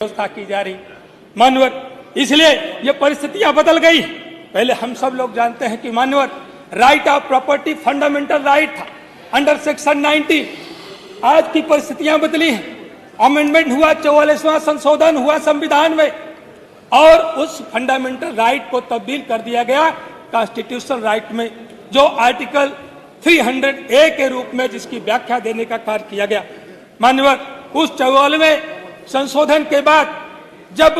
व्यवस्था की जा रही मान्यवर, इसलिए ये परिस्थितियां बदल गई। पहले हम सब लोग जानते हैं कि मान्यवर right of property fundamental right था अंडर सेक्शन 19। आज की परिस्थितियां बदली हैं, अमेंडमेंट हुआ, 44वां संशोधन हुआ संविधान में और उस फंडामेंटल राइट को तब्दील कर दिया गया कॉन्स्टिट्यूशनल राइट में, जो आर्टिकल 300A के रूप में जिसकी व्याख्या देने का कार्य किया गया। मान्यवर, उस 44वें संशोधन के बाद जब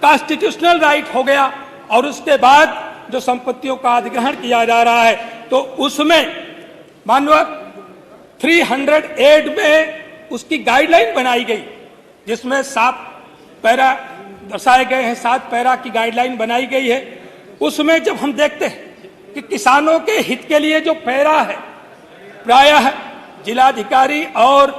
कॉन्स्टिट्यूशनल राइट हो गया और उसके बाद जो संपत्तियों का अधिग्रहण किया जा रहा है, तो उसमें मान्यवर 308 में उसकी गाइडलाइन बनाई गई, जिसमें 7 पैरा दर्शाए गए हैं, 7 पैरा की गाइडलाइन बनाई गई है। उसमें जब हम देखते हैं कि किसानों के हित के लिए जो पैरा है, प्रायः जिलाधिकारी और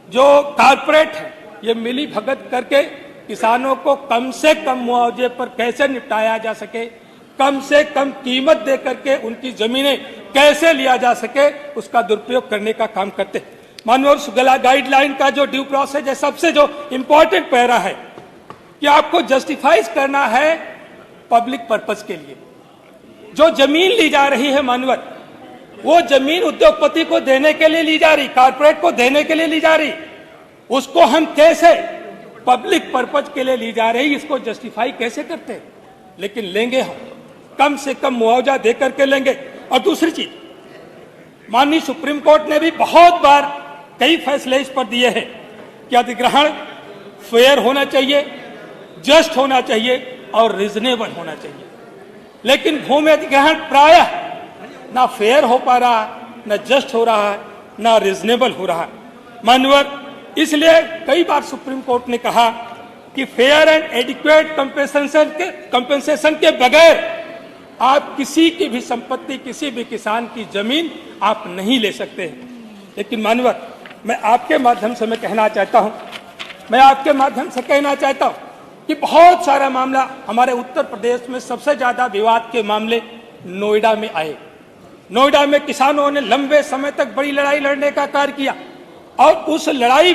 जो कारपोरेट है, ये मिली भगत करके किसानों को कम से कम मुआवजे पर कैसे निपटाया जा सके, कम से कम कीमत दे करके उनकी जमीनें कैसे लिया जा सके, उसका दुरुपयोग करने का काम करते। मानव गाइडलाइन का जो ड्यू प्रोसेस है, सबसे जो इंपॉर्टेंट पैरा है कि आपको जस्टिफाइज करना है पब्लिक पर्पस के लिए। जो जमीन ली जा रही है मानवर, वो जमीन उद्योगपति को देने के लिए ली जा रही, कारपोरेट को देने के लिए ली जा रही, उसको हम कैसे पब्लिक पर्पज के लिए ली जा रही, इसको जस्टिफाई कैसे करते हैं? लेकिन लेंगे हम, कम से कम मुआवजा देकर के लेंगे। और दूसरी चीज, माननीय सुप्रीम कोर्ट ने भी बहुत बार कई फैसले इस पर दिए हैं कि अधिग्रहण फेयर होना चाहिए, जस्ट होना चाहिए और रीजनेबल होना चाहिए। लेकिन भूमि अधिग्रहण प्रायः ना फेयर हो पा रहा, ना जस्ट हो रहा है, ना रीजनेबल हो रहा है मान्यवर। इसलिए कई बार सुप्रीम कोर्ट ने कहा कि फेयर एंड एडिक्वेट कंपेंसेशन के बगैर आप किसी की भी संपत्ति, किसी भी किसान की जमीन आप नहीं ले सकते हैं। लेकिन मान्यवर, मैं आपके माध्यम से कहना चाहता हूं कि बहुत सारा मामला हमारे उत्तर प्रदेश में सबसे ज्यादा विवाद के मामले नोएडा में आए। नोएडा में किसानों ने लंबे समय तक बड़ी लड़ाई लड़ने का कार्य किया और उस लड़ाई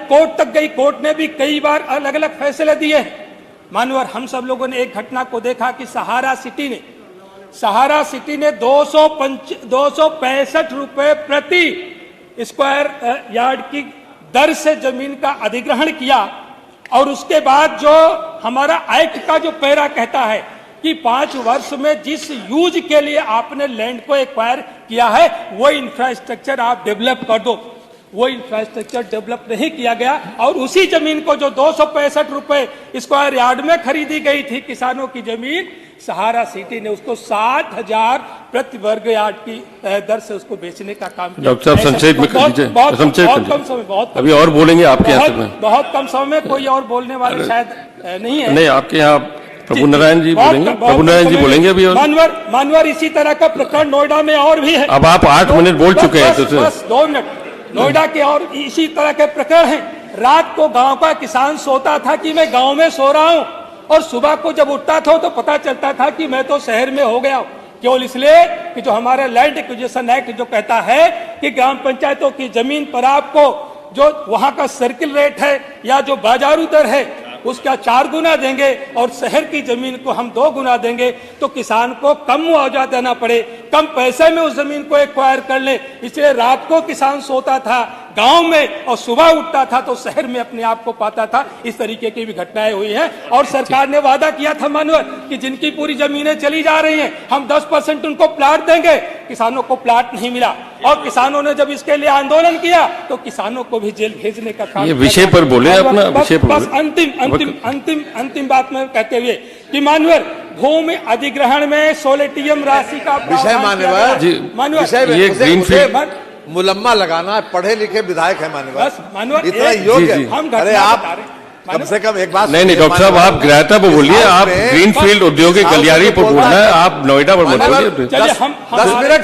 कोर्ट तक गई। कोर्ट ने भी कई बार अलग अलग फैसले दिए हैं मानवर। हम सब लोगों ने एक घटना को देखा कि सहारा सिटी ने 265 रुपए प्रति स्क्वायर यार्ड की दर से जमीन का अधिग्रहण किया। और उसके बाद जो हमारा एक्ट का जो पैरा कहता है कि 5 वर्ष में जिस यूज के लिए आपने लैंड को एक्वायर किया है, वो इंफ्रास्ट्रक्चर आप डेवलप कर दो। वो इंफ्रास्ट्रक्चर डेवलप नहीं किया गया और उसी जमीन को जो 265 रुपए स्क्वायर यार्ड में खरीदी गई थी किसानों की जमीन, सहारा सिटी ने उसको 60,000 प्रति वर्ग यार्ड की दर से उसको बेचने का काम किया। डॉक्टर साहब संक्षेप में कीजिए, बहुत कम समय, अभी और बोलेंगे आपके यहाँ से, बहुत कम समय में कोई और बोलने वाले शायद नहीं है। नहीं, आपके यहाँ प्रभु नारायण जी बोलेंगे अभी। मानवर इसी तरह का प्रकरण नोएडा में और भी है। अब आप 8 मिनट बोल चुके हैं, तो 2 मिनट। नोएडा के और इसी तरह के प्रकरण हैं। रात को गांव का किसान सोता था कि मैं गांव में सो रहा हूं और सुबह को जब उठता था तो पता चलता था कि मैं तो शहर में हो गया हूं। केवल इसलिए कि जो हमारा लैंड एक्विजिशन एक्ट जो कहता है कि ग्राम पंचायतों की जमीन पर आपको जो वहां का सर्किल रेट है या जो बाजारू दर है उसका 4 गुना देंगे और शहर की जमीन को हम 2 गुना देंगे, तो किसान को कम मुआवजा देना पड़े, कम पैसे में उस जमीन को एक्वायर कर ले। इसलिए रात को किसान सोता था गांव में और सुबह उठता था तो शहर में अपने आप को पाता था। इस तरीके की भी घटनाएं हुई हैं और सरकार ने वादा किया था मानवर कि जिनकी पूरी जमीनें चली जा रही हैं हम 10% उनको प्लाट देंगे। किसानों को प्लाट नहीं मिला और किसानों ने जब इसके लिए आंदोलन किया तो किसानों को भी जेल भेजने का काम। ये विषय पर बोले अपना विषय पर। बस अंतिम बात में कहते हुए कि मानवर, भूमि अधिग्रहण में सोलेटियम राशि का विषय मानवर ये ग्रीनफील्ड मुलम्मा लगाना, पढ़े लिखे विधायक है मानवर, इतना जी, योग्य। हम अरे आप कम से कम एक बात नहीं डॉक्टर साहब, आप गृहता पर बोलिए, आप ग्रीनफील्ड औद्योगिक गलियारी पर बोलना है, आप नोएडा पर बोलिए। 10 मिनट